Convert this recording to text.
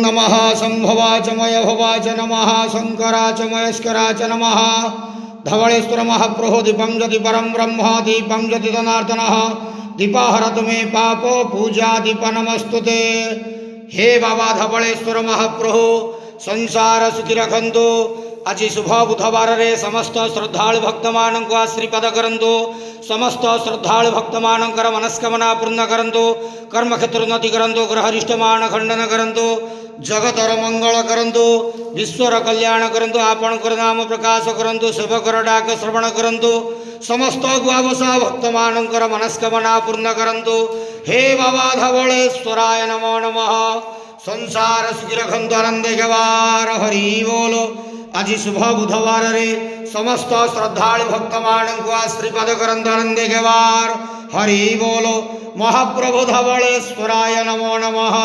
नमः संभवाच मयभवाच नमः शंकराच महेश्वराच नमः धवळेश्वर महाप्रभो दीपं ज्योति परं ब्रह्म दीपं ज्योति जनार्दनः दीपाहरतु मे पापो पूजा दीप नमस्तुते। हे बाबा धवळेश्वर महाप्रभु संसार सुखी रखंतु। आज शुभ बुधवार रे समस्त श्रद्धालु भक्त मानक आश्रीपद करंतु। समस्त श्रद्धालु भक्त मानकर मनस्कामना पूर्ण करंतु। कर्म क्षेत्र उन्नति करंतु। ग्रहरिष्ट मान खंडन करंतु। जगतर मंगल करंतु। विश्वर कल्याण करंतु। आपण कर नाम प्रकाश करंतु। सेवकर डाक श्रवण करंतु। समस्त गुआवसा भक्त मानकर मनस्कामना पूर्ण करंतु। हे बाबा धवळेश्वराय नमो नमः। संसार सुखी रखंतु आनंद गवार हरि बोलो। आज शुभ बुधवार रे समस्त श्रद्धालु भक्त मानक आश्रीपद करंतु आनंद गवार हरि बोलो। महाप्रभु धवळेश्वराय नमो नमः।